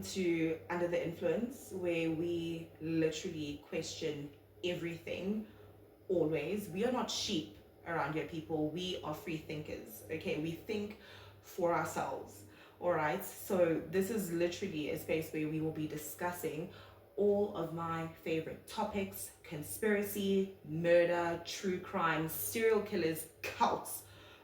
to Under the Influence, where we literally question everything always. We are not sheep around here, people. We are free thinkers, okay? We think for ourselves, all right? So this is literally a space where we will be discussing all of my favorite topics: conspiracy, murder, true crime, serial killers, cults,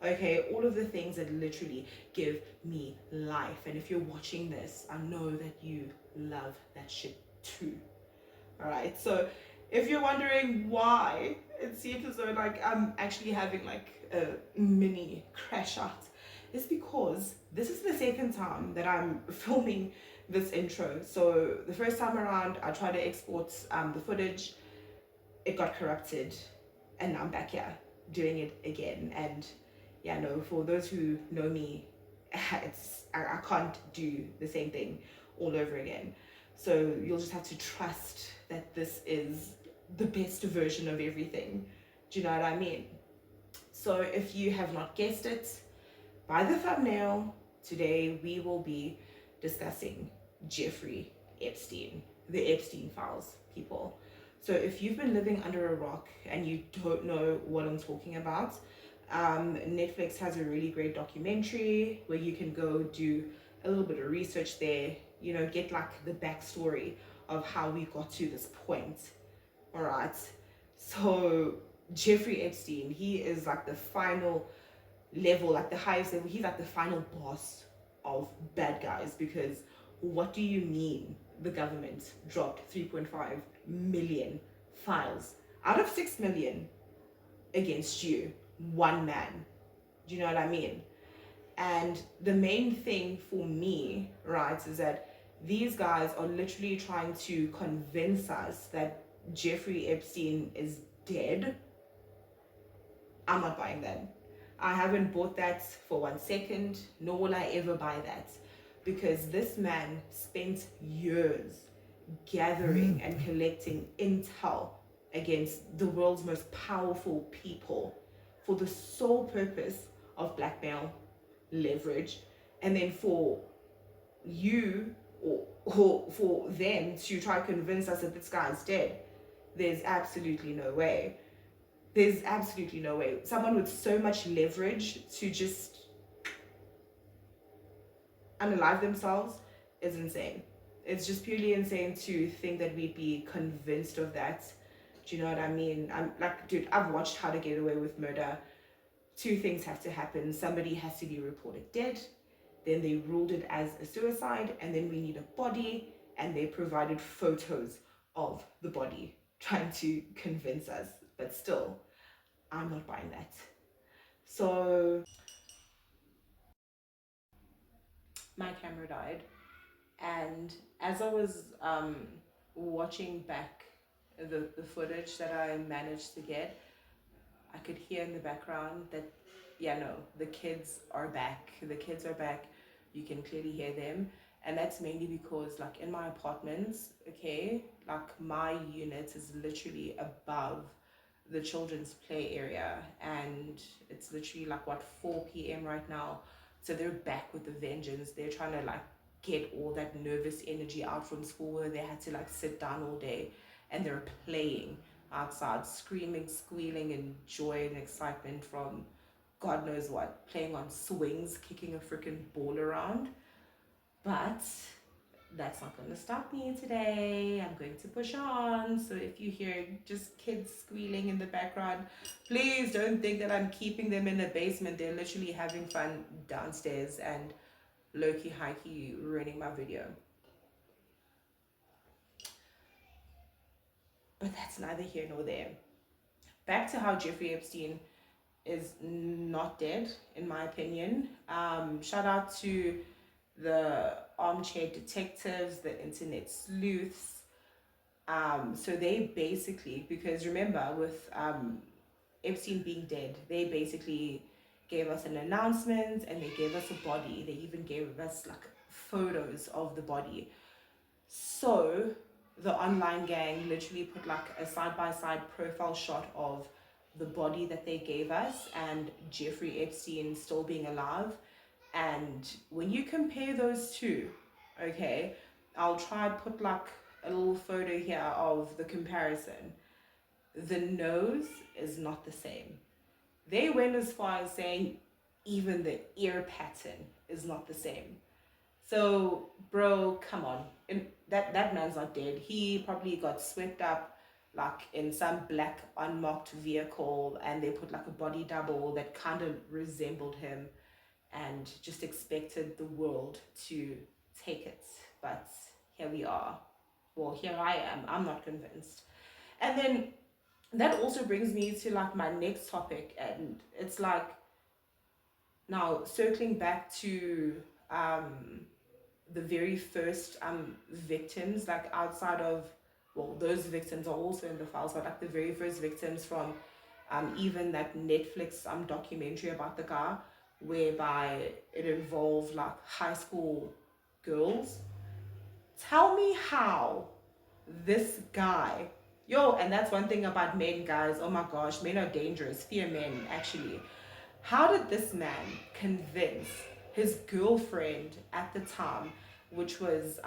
okay? All of the things that literally give me life. And if you're watching this, I know that you love that shit too. All right, so if you're wondering why it seems as though like I'm actually having like a mini crash out, it's because this is the second time that I'm filming this intro. So the first time around, I tried to export the footage, it got corrupted, and now I'm back here doing it again. And yeah, no, for those who know me, I can't do the same thing all over again. So you'll just have to trust that this is the best version of everything. Do you know what I mean? So if you have not guessed it by the thumbnail, today we will be discussing Jeffrey Epstein, the Epstein Files, people. So if you've been living under a rock and you don't know what I'm talking about, Netflix has a really great documentary where you can go do a little bit of research there, you know, get like the backstory of how we got to this point. All right. So Jeffrey Epstein, he is like the final level, like the highest level. He's like the final boss of bad guys, because what do you mean the government dropped 3.5 million files out of 6 million against you, one man? Do you know what I mean? And the main thing for me, right, is that these guys are literally trying to convince us that Jeffrey Epstein is dead. I'm not buying that. I haven't bought that for 1 second, nor will I ever buy that. Because this man spent years gathering and collecting intel against the world's most powerful people for the sole purpose of blackmail, leverage, and then for you or for them to try to convince us that this guy's dead. There's absolutely no way. There's absolutely no way. Someone with so much leverage to just unalive themselves is insane. It's just purely insane to think that we'd be convinced of that. Do you know what I mean? I'm like, dude, I've watched How to Get Away with Murder. Two things have to happen. Somebody has to be reported dead, then they ruled it as a suicide, and then we need a body, and they provided photos of the body, trying to convince us. But still, I'm not buying that. So my camera died, and as I was watching back the footage that I managed to get, I could hear in the background that, yeah, no, the kids are back. The kids are back. You can clearly hear them. And that's mainly because, like, in my apartments, okay, like, my unit is literally above the children's play area. And it's literally, like, what, 4 p.m. right now. So they're back with the vengeance. They're trying to, like, get all that nervous energy out from school where they had to, like, sit down all day. And they're playing outside, screaming, squealing in joy and excitement from God knows what, playing on swings, kicking a freaking ball around. But that's not going to stop me today. I'm going to push on. So if you hear just kids squealing in the background, please don't think that I'm keeping them in the basement. They're literally having fun downstairs and low-key, high-key ruining my video. But that's neither here nor there. Back to how Jeffrey Epstein is not dead, in my opinion. Shout out to the armchair detectives, the internet sleuths. So they basically, because remember with Epstein being dead, they basically gave us an announcement and they gave us a body. They even gave us like photos of the body. So the online gang literally put like a side-by-side profile shot of the body that they gave us and Jeffrey Epstein still being alive. And when you compare those two, okay, I'll try and put like a little photo here of the comparison. The nose is not the same. They went as far as saying even the ear pattern is not the same. So, bro, come on. And that man's not dead. He probably got swept up like in some black unmarked vehicle, and they put like a body double that kind of resembled him and just expected the world to take it. But here we are. Well, here I am. I'm not convinced. And then that also brings me to like my next topic, and it's like, now circling back to the very first victims, like outside of, well, those victims are also in the files, but like the very first victims from even that Netflix documentary about the guy, whereby it involved like high school girls. Tell me how this guy, yo, and that's one thing about men, guys. Oh my gosh, men are dangerous. Fear men, actually. How did this man convince his girlfriend at the time, which was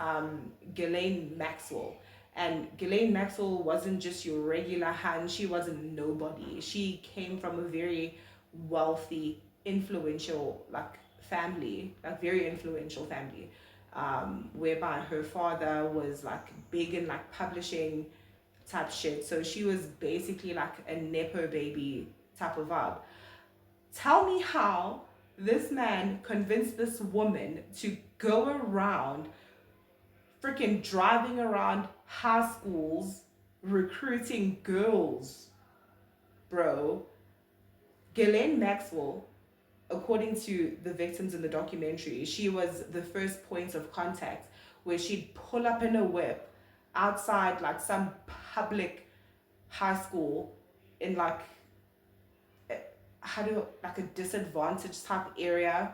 Ghislaine Maxwell? And Ghislaine Maxwell wasn't just your regular hand, she wasn't nobody. She came from a very wealthy, influential like family, like very influential family, whereby her father was like big in like publishing type shit. So she was basically like a Nepo baby type of vibe. Tell me how this man convinced this woman to go around freaking driving around high schools recruiting girls, bro. Ghislaine Maxwell, according to the victims in the documentary, she was the first point of contact where she'd pull up in a whip outside like some public high school in like like a disadvantaged type area,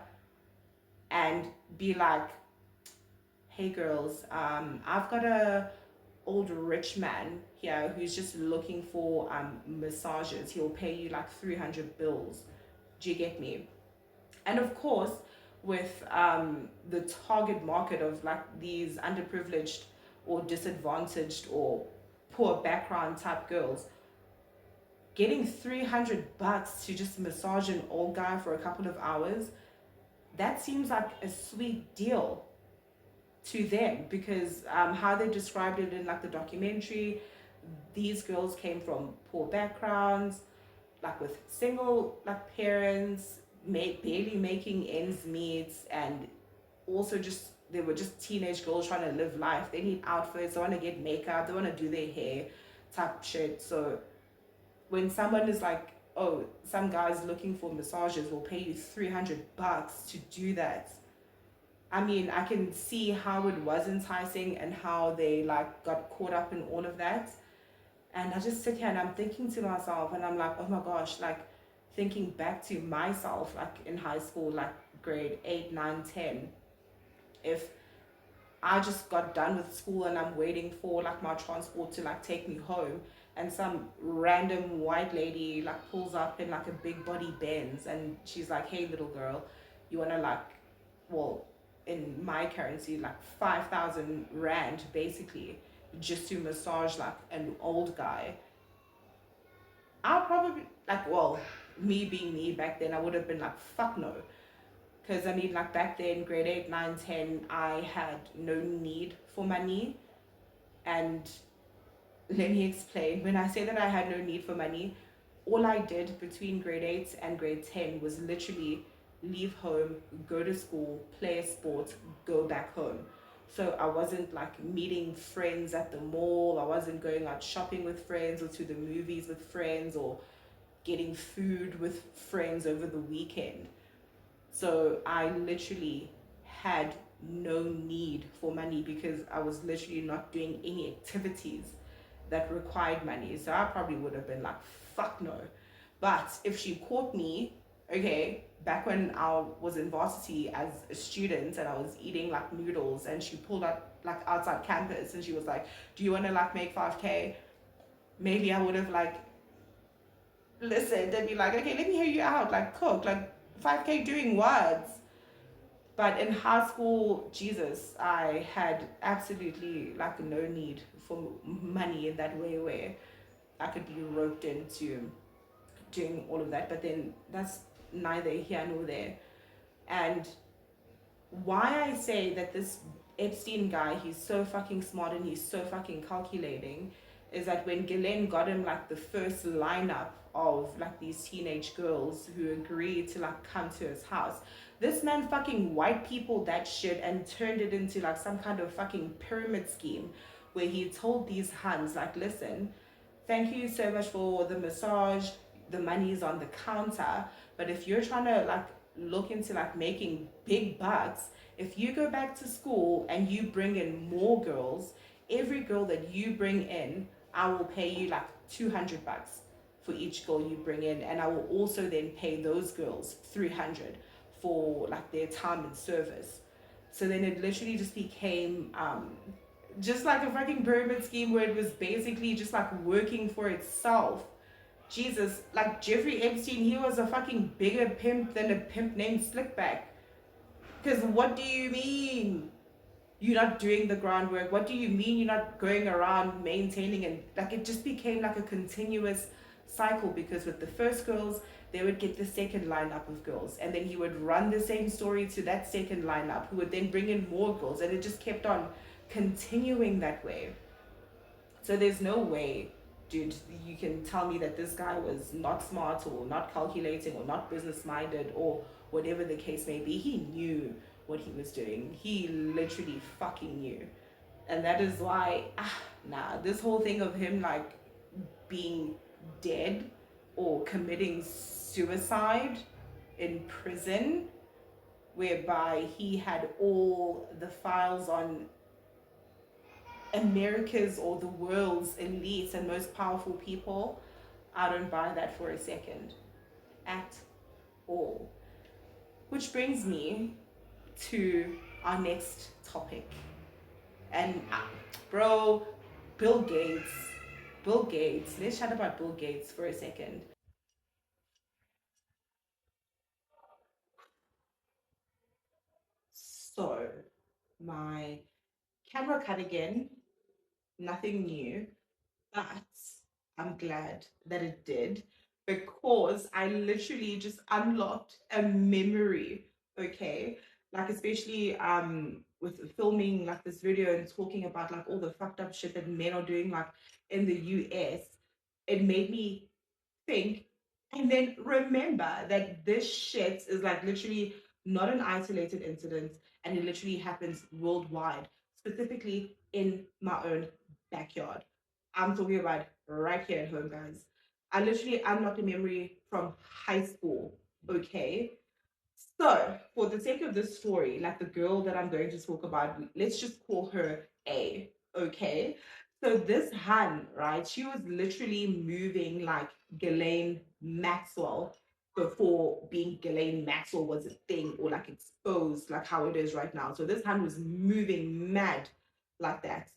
and be like, hey girls, I've got a old rich man here who's just looking for massages. He'll pay you like 300 bills. Do you get me? And of course, with the target market of like these underprivileged or disadvantaged or poor background type girls, getting 300 bucks to just massage an old guy for a couple of hours, that seems like a sweet deal to them, because how they described it in like the documentary, these girls came from poor backgrounds, like with single like parents, barely making ends meet, and also just they were just teenage girls trying to live life. They need outfits, they want to get makeup, they want to do their hair type shit. So when someone is like, oh, some guys looking for massages will pay you 300 bucks to do that, I mean, I can see how it was enticing and how they like got caught up in all of that. And I just sit here and I'm thinking to myself, and I'm like, oh my gosh, like thinking back to myself, like in high school, like grade 8, 9, 10. If I just got done with school and I'm waiting for like my transport to like take me home, and some random white lady like pulls up in like a big body Benz, and she's like, hey little girl, you wanna like, well, in my currency, like 5,000 rand basically, just to massage like an old guy. I'll probably like, well, me being me back then, I would have been like, fuck no. Because I mean, like back then, grade 8, 9, 10, I had no need for money. And let me explain. When I say that I had no need for money, all I did between grade 8 and grade 10 was literally leave home, go to school, play a sport, go back home. So I wasn't like meeting friends at the mall, I wasn't going out shopping with friends or to the movies with friends or getting food with friends over the weekend. So I literally had no need for money because I was literally not doing any activities that required money. So I probably would have been like, fuck no. But if she caught me, okay, back when I was in varsity as a student and I was eating like noodles, and she pulled up like outside campus and she was like, do you want to like make 5K? Maybe I would have like listened and be like, okay, let me hear you out, like cook, like 5K doing what? But in high school, Jesus, I had absolutely like no need for money in that way where I could be roped into doing all of that. But then that's neither here nor there. And why I say that this Epstein guy, he's so fucking smart and he's so fucking calculating, is that when Ghislaine got him like the first lineup of like these teenage girls who agreed to like come to his house, this man fucking white people that shit and turned it into like some kind of fucking pyramid scheme where he told these Huns like, listen, thank you so much for the massage, the money's on the counter, but if you're trying to like look into like making big bucks, if you go back to school and you bring in more girls, every girl that you bring in, I will pay you like 200 bucks for each girl you bring in, and I will also then pay those girls 300 for like their time and service. So then it literally just became just like a fucking pyramid scheme where it was basically just like working for itself. Jesus, like Jeffrey Epstein, he was a fucking bigger pimp than a pimp named Slickback. Because what do you mean you're not doing the groundwork? What do you mean you're not going around maintaining? And like it just became like a continuous cycle, because with the first girls, they would get the second lineup of girls, and then he would run the same story to that second lineup, who would then bring in more girls, and it just kept on continuing that way. So there's no way, dude, you can tell me that this guy was not smart or not calculating or not business minded or whatever the case may be. He knew what he was doing. He literally fucking knew. And that is why, nah, this whole thing of him like being dead or committing suicide in prison, whereby he had all the files on America's or the world's elites and most powerful people, I don't buy that for a second at all. Which brings me to our next topic. And bro, Bill Gates. Bill Gates. Let's chat about Bill Gates for a second. So, my camera cut again. Nothing new. But I'm glad that it did, because I literally just unlocked a memory, okay? Like especially with filming like this video and talking about like all the fucked up shit that men are doing like in the US, it made me think and then remember that this shit is like literally not an isolated incident, and it literally happens worldwide, specifically in my own backyard. I'm talking about right here at home, guys. I literally unlocked a memory from high school, okay? So, for the sake of this story, like the girl that I'm going to talk about, let's just call her A, okay? So, this hun, right, she was literally moving like Ghislaine Maxwell before being Ghislaine Maxwell was a thing or like exposed, like how it is right now. So, this hun was moving mad like that.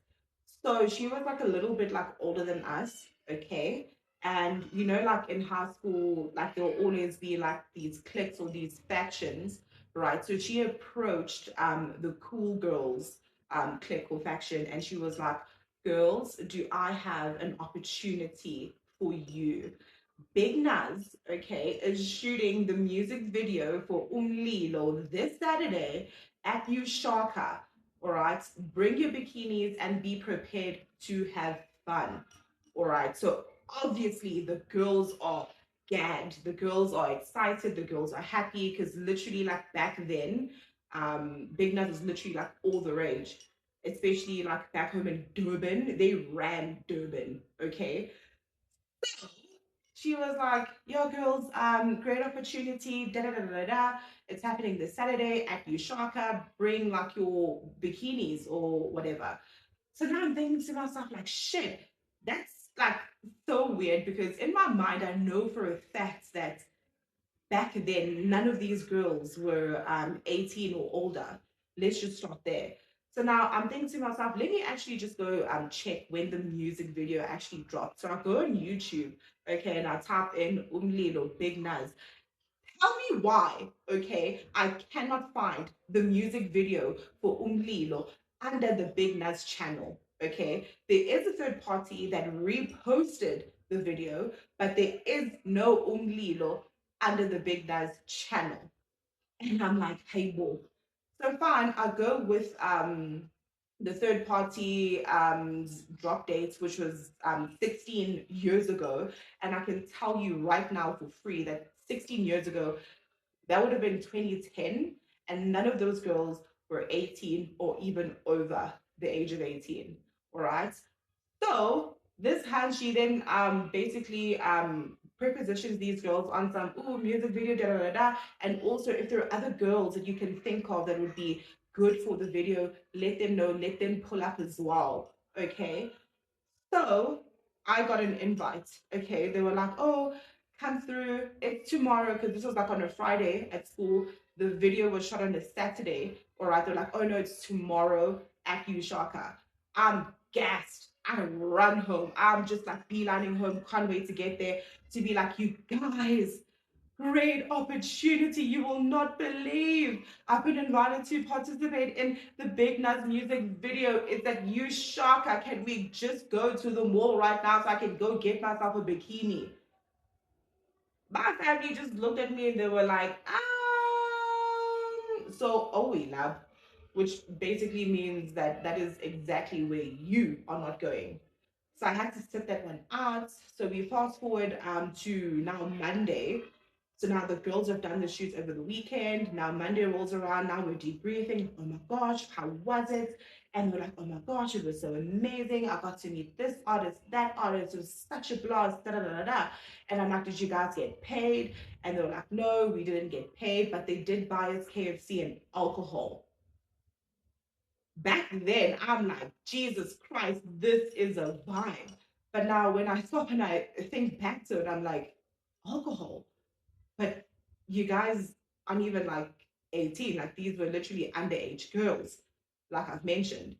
So, she was like a little bit like older than us, okay? And you know, like in high school, like there'll always be like these cliques or these factions, right? So she approached the cool girls clique or faction, and she was like, girls, do I have an opportunity for you? Big Naz, okay, is shooting the music video for Umlilo this Saturday at Ushaka. All right, bring your bikinis and be prepared to have fun. All right, so obviously the girls are gagged, the girls are excited, the girls are happy, because literally, like back then, Big Naz was literally like all the rage, especially like back home in Durban. They ran Durban, okay? She was like, yo girls, great opportunity, da da da da da. It's happening this Saturday at Ushaka. Bring like your bikinis or whatever. So now I'm thinking to myself, like, shit, that's like so weird, because in my mind, I know for a fact that back then, none of these girls were 18 or older. Let's just start there. So now I'm thinking to myself, let me actually just go check when the music video actually dropped. So I go on YouTube, okay, and I type in Umlilo Big Naz. Tell me why, okay, I cannot find the music video for Umlilo under the Big Naz channel, okay? There is a third party that reposted the video, but there is no Umlilo under the Big Naz channel. And I'm like, hey, whoa. So fine, I go with the third party drop dates, which was 16 years ago. And I can tell you right now for free that 16 years ago, that would have been 2010, and none of those girls were 18 or even over the age of 18. All right. So this Hanshi then basically prepositions these girls on some music video, da da da da. And also if there are other girls that you can think of that would be good for the video, let them know, let them pull up as well. Okay. So I got an invite. Okay, they were like, "Oh, come through. It's tomorrow," because this was like on a Friday at school. The video was shot on a Saturday. All right, they're like, "Oh no, it's tomorrow at Ushaka." I'm gassed. I run home. I'm just like beelining home. Can't wait to get there to be like, "You guys, great opportunity. You will not believe. I've been invited to participate in the Big Nuts music video. It's at you, Shaka. Can we just go to the mall right now so I can go get myself a bikini?" My family just looked at me and they were like, so Owi lab, which basically means that that is exactly where you are not going. So I had to sit that one out. So we fast forward to now Monday. So now the girls have done the shoots over the weekend. Now Monday rolls around. Now we're debriefing. Oh my gosh, how was it? And we're like, oh my gosh, it was so amazing. I got to meet this artist, that artist. It was such a blast. Da, da, da, da, da. And I'm like, did you guys get paid? And they were like, no, we didn't get paid, but they did buy us KFC and alcohol. Back then, I'm like, Jesus Christ, this is a vibe. But now when I stop and I think back to it, I'm like, alcohol. But you guys aren't even like 18. Like these were literally underage girls, like I've mentioned.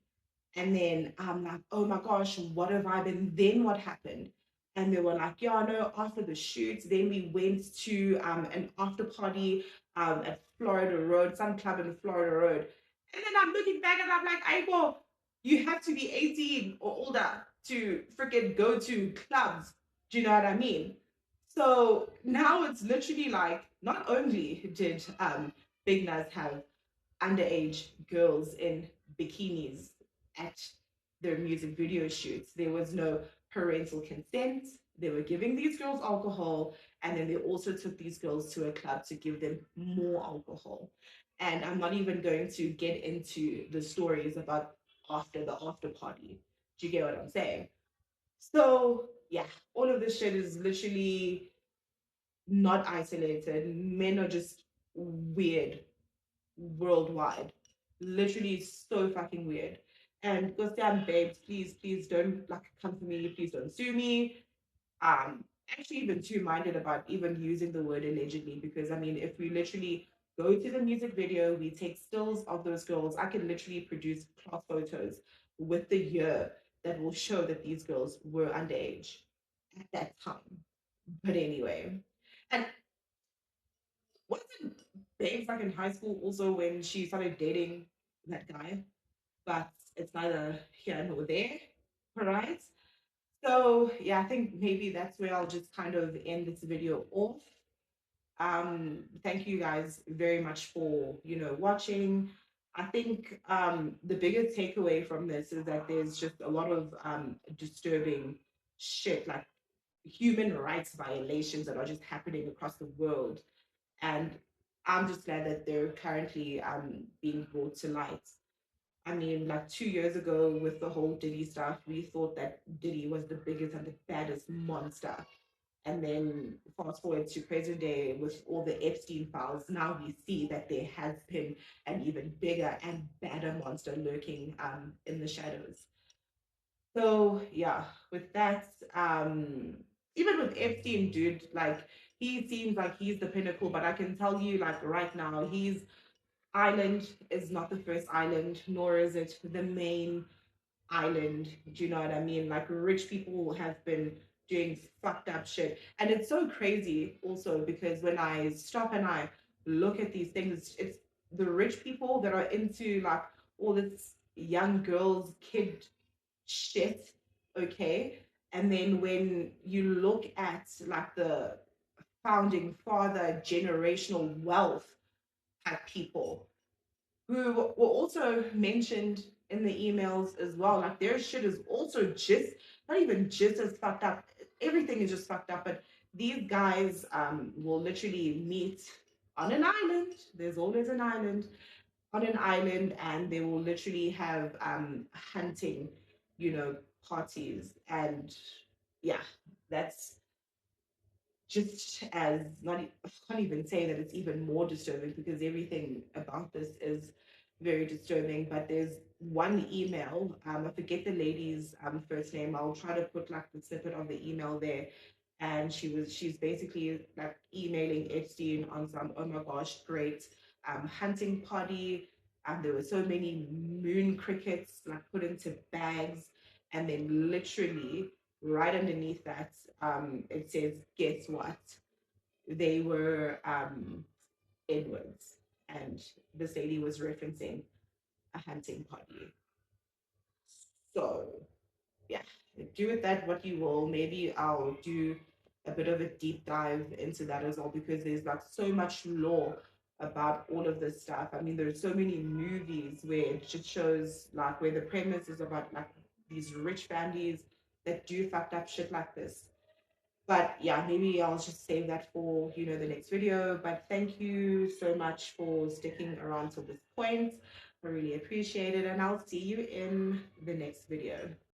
And then I'm like, oh my gosh, what have I been? Then what happened? And they were like, yeah, no, after the shoots, then we went to an after party at Florida Road, some club in Florida Road. And then I'm looking back and I'm like, Aibo, you have to be 18 or older to freaking go to clubs. Do you know what I mean? So now it's literally like, not only did Big Naz have underage girls in bikinis at their music video shoots. There was no parental consent. They were giving these girls alcohol, and then they also took these girls to a club to give them more alcohol. And I'm not even going to get into the stories about after the after party. Do you get what I'm saying? So, yeah, all of this shit is literally not isolated. Men are just weird worldwide. Literally so fucking weird. And because damn babes, please don't like come for me, please don't sue me. Actually even too minded about even using the word allegedly, because I mean if we literally go to the music video, we take stills of those girls, I can literally produce class photos with the year that will show that these girls were underage at that time. But anyway. And wasn't Babes like in high school also when she started dating that guy? But it's neither here nor there, right? So yeah, I think maybe that's where I'll just kind of end this video off. Thank you guys very much for watching. I think the biggest takeaway from this is that there's just a lot of disturbing shit, like human rights violations that are just happening across the world, and I'm just glad that they're currently being brought to light. I mean, like 2 years ago with the whole Diddy stuff, we thought that Diddy was the biggest and the baddest monster. And then fast forward to present day with all the Epstein files, now we see that there has been an even bigger and badder monster lurking in the shadows. So yeah, with that, even with Epstein, dude, like he seems like he's the pinnacle, but I can tell you, like right now, his island is not the first island, nor is it the main island. Do you know what I mean? Like rich people have been doing fucked up shit. And it's so crazy also because when I stop and I look at these things, it's the rich people that are into like all this young girls, kid shit, okay? And then when you look at like the founding father generational wealth type people who were also mentioned in the emails as well, like their shit is also just not even just as fucked up. Everything is just fucked up. But these guys will literally meet on an island. There's always an island on an island, and they will literally have hunting, you know, parties. And yeah, that's just as not, I can't even say that it's even more disturbing because everything about this is very disturbing. But there's one email, I forget the lady's first name. I'll try to put like the snippet of the email there. And she's basically like emailing Epstein on some, oh my gosh, great hunting party. There were so many moon crickets like put into bags, and then literally right underneath that, it says, guess what? They were Edwards. And this lady was referencing a hunting party. So, yeah, do with that what you will. Maybe I'll do a bit of a deep dive into that as well because there's like so much lore about all of this stuff. I mean, there's so many movies where it just shows like where the premise is about like these rich families that do fucked up shit like this. But yeah, maybe I'll just save that for, you know, the next video. But thank you so much for sticking around till this point. I really appreciate it, and I'll see you in the next video.